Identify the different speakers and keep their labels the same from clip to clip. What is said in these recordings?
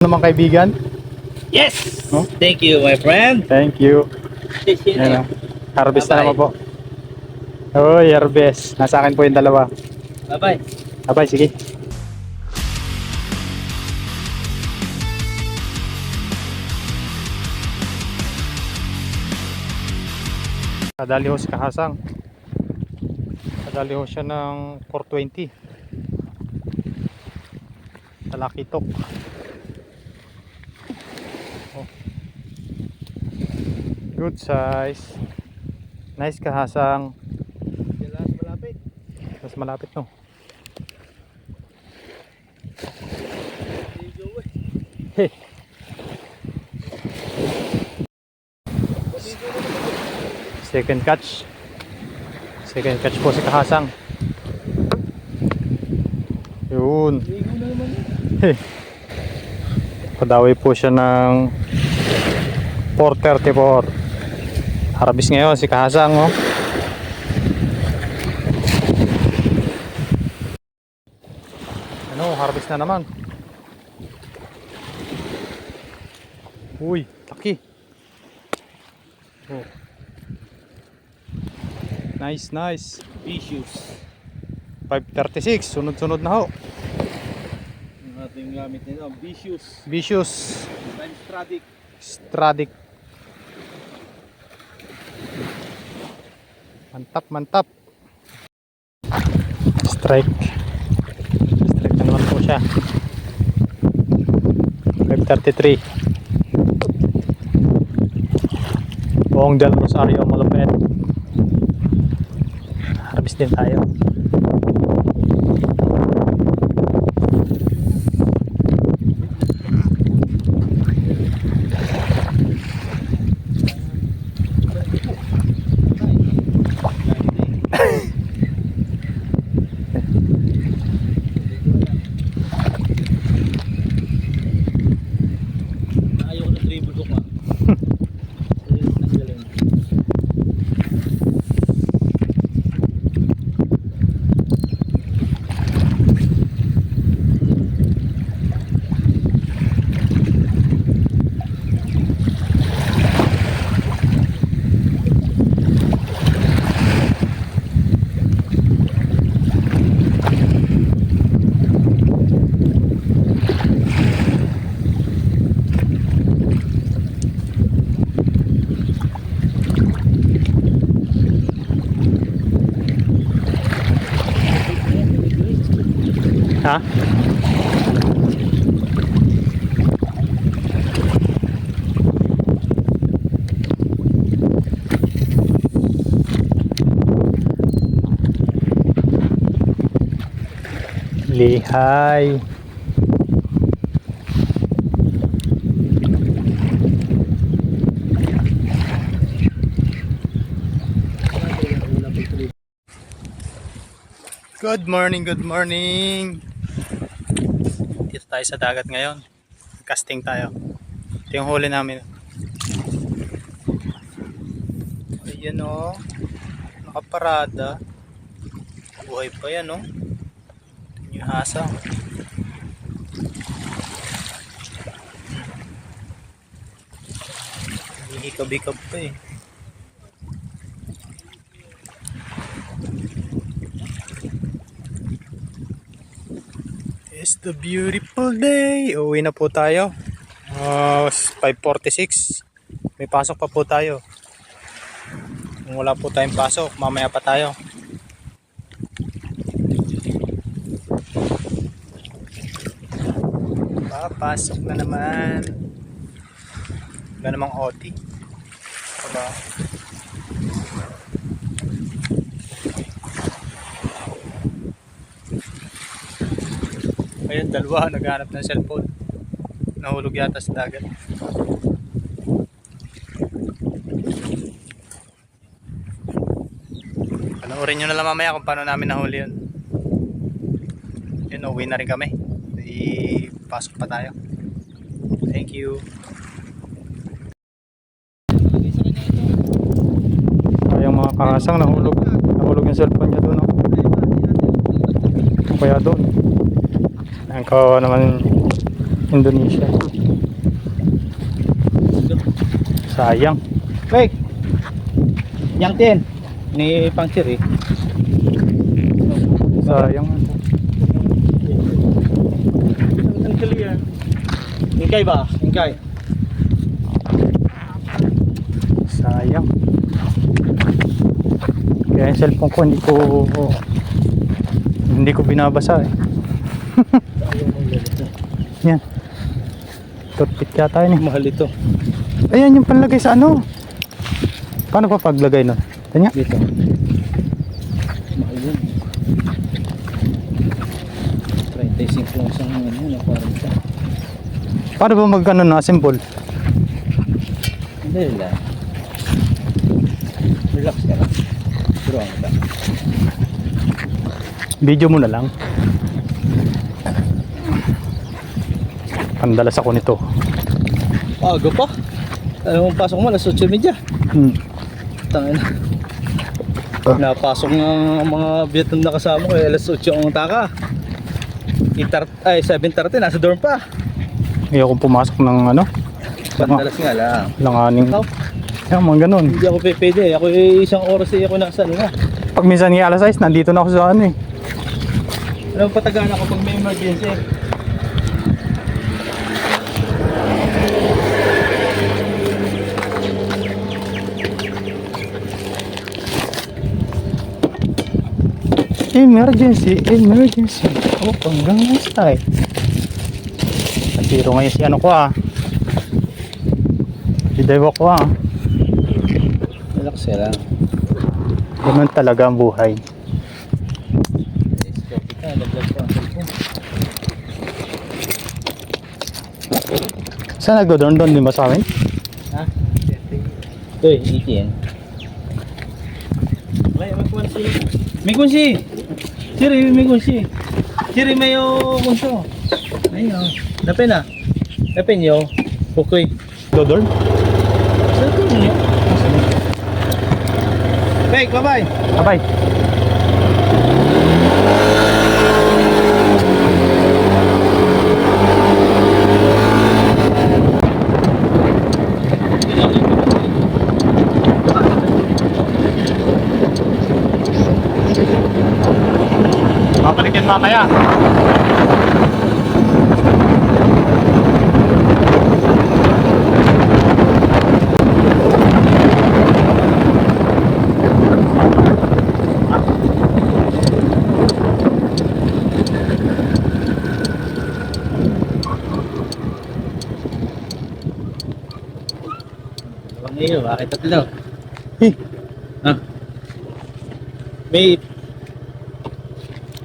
Speaker 1: Naman kaibigan.
Speaker 2: Yes!
Speaker 1: No?
Speaker 2: Thank you, my friend.
Speaker 1: Thank you. Ayan, harvest na naman po. Oy, harvest. Nasa akin po yung dalawa.
Speaker 2: Bye-bye.
Speaker 1: Abay, sige. Kadali ho si Kahasang. Kadali ho siya ng 420. Sa Lucky Talk. Oh. Good size. Nice Kahasang.
Speaker 2: Malapit.
Speaker 1: Mas malapit no. Hey. Second catch. Second catch po si Kahasang. Yun. Hey. Padawi po siya ng 434. Harvest ngayon si Kahasang oh. Ano, harvest na naman. Uy, laki. Oh. Nice, nice.
Speaker 2: Vicious.
Speaker 1: 536, sunod-sunod na ho.
Speaker 2: Ang ating gamit nito, vicious.
Speaker 1: Vicious.
Speaker 2: Time Stradic.
Speaker 1: Stradic. Mantap, mantap. Strike. Strike na naman po siya. 533. Buong Del Rosario malapit. Harvest din tayo.
Speaker 2: Ayaw ko na dribble ko pa. Ang galing.
Speaker 1: Ha? Lihay. Good morning, good morning. Dito tayo sa dagat ngayon. Casting tayo. Ito yung huli namin. Ayan o. Nakaparada. Buhay pa yan o. Ito yung hasang. Hikab-hikab pa eh. It's the beautiful day. Uwi na po tayo. 5:46. May pasok pa po tayo. Kung wala po tayong pasok, mamaya pa tayo. Papasok na naman. Wala namang OT. Diba? Ayun, dalawa naghanap ng cellphone. Nahulog yata sa dagat. Panoorin nyo na lang mamaya kung paano namin nahuli yun. Yun, uwi na rin kami. Pasok pa tayo. Thank you. Ayang mga Kahasang nahulog. Nahulog yung cellphone niya doon. No? Kaya doon. Ang kawawa naman Indonesia. Sayang.
Speaker 2: Wait. Yang tin. Ni Pangchir eh.
Speaker 1: Sayang.
Speaker 2: Ang clear. Ingkay ba? Ingkay.
Speaker 1: Sayang. Kaya yung cellphone ko hindi ko binabasa eh. Yan. Toothpick yata yun eh.
Speaker 2: Mahal ito.
Speaker 1: Ayan yung panlagay sa ano. Paano pa paglagay nun? Tanya?
Speaker 2: Dito. Mahal yun. 35 lang sa ano, 40.
Speaker 1: Paano ba mag-ano na assemble?
Speaker 2: Hindi lang. Relax ka lang. Durang ka.
Speaker 1: Video mo na lang. Pandalas ako nito.
Speaker 2: Aga pa. Alam mo, pasok mo alas 8:30. Tangin na. Napasok ng mga Vietnam na kasama ko, alas 8 ang taka. 7:30, nasa dorm pa.
Speaker 1: Ayaw kong pumasok ng ano.
Speaker 2: Pandalas nga lang.
Speaker 1: Langaning.
Speaker 2: Ikaw?
Speaker 1: Yan, mga ganun.
Speaker 2: Hindi ako pwede. Ako isang oras ako nasa ano na.
Speaker 1: Pag minsan nga alas 6, nandito na ako sa ano eh.
Speaker 2: Alam mo, patagaan ako pag may emergency.
Speaker 1: Emergency. Oh, hanggang nasa eh. Natiro ngayon si ano ko ah. Si Dewa ko ah.
Speaker 2: Relax ka lang.
Speaker 1: Ganun talaga ang buhay. Saan nagdodorn doon? Di ba sa amin?
Speaker 2: Ha? Uy, iki yan. May kunsi! Siri, may kunsi! Siri, may kunso! Ayun, dapin na. Dapin yo. Pukoy.
Speaker 1: Dodorn?
Speaker 2: Saan ito niyo? Bye, bye-bye!
Speaker 1: Abay. Babalik yan mamaya.
Speaker 2: Ngayon, bakit tatlo?
Speaker 1: Eh,
Speaker 2: Ha? May...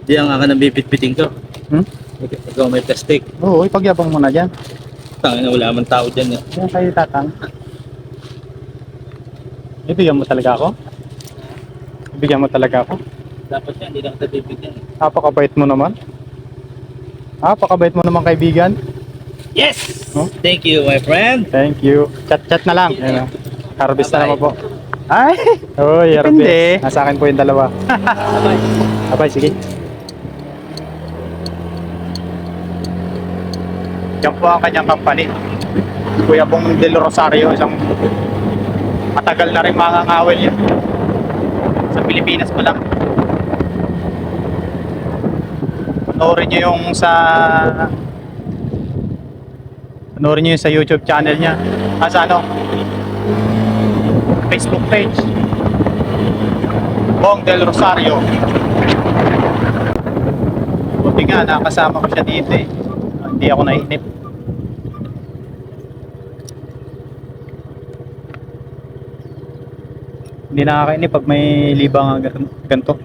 Speaker 2: Di ang akan ng bibit-biting ko. Ikaw may plastic.
Speaker 1: oo, ipagyabang mo na dyan.
Speaker 2: Tangin na wala man tao dyan.
Speaker 1: Yan kayo tatang. Ibigyan mo talaga ako? Ibigyan mo talaga ako?
Speaker 2: Dapat yan, hindi lang kita bibigyan.
Speaker 1: Napakabait mo naman. Napakabait mo naman kaibigan.
Speaker 2: Yes!
Speaker 1: Oh?
Speaker 2: Thank you, my friend.
Speaker 1: Thank you. Chat na lang. Ayan, harvest na
Speaker 2: Bye-bye.
Speaker 1: naman po. Ay! Uy, harvest. Nasa akin po yung dalawa.
Speaker 2: Bye-bye.
Speaker 1: Abay, sige. Yan po ang kanyang company. Kuya Bong Del Rosario, isang matagal na rin mga ngawel yan. Sa Pilipinas pa lang. Panoorin nyo yung sa YouTube channel niya. Sa ano? Facebook page. Bong Del Rosario. Buti nga, nakasama ko siya dito eh. Hindi ako nainip. Hindi nakakainip pag may libang ganito.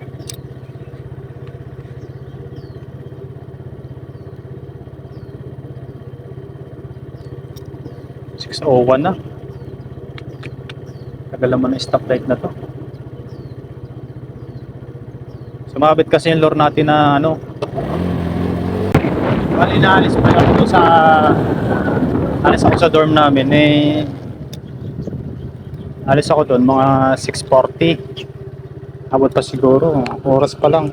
Speaker 1: (6:01) na. Tagal naman ang stoplight na to. Sumabit kasi yung lure natin na ano. Bali naalis pa lang ito sa alis ako sa dorm namin eh. Alis ako doon mga 6:40. Abot pa siguro, oras pa lang.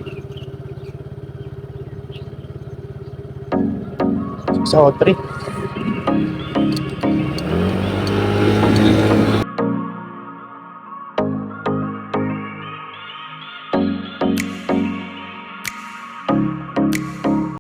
Speaker 1: 6:03.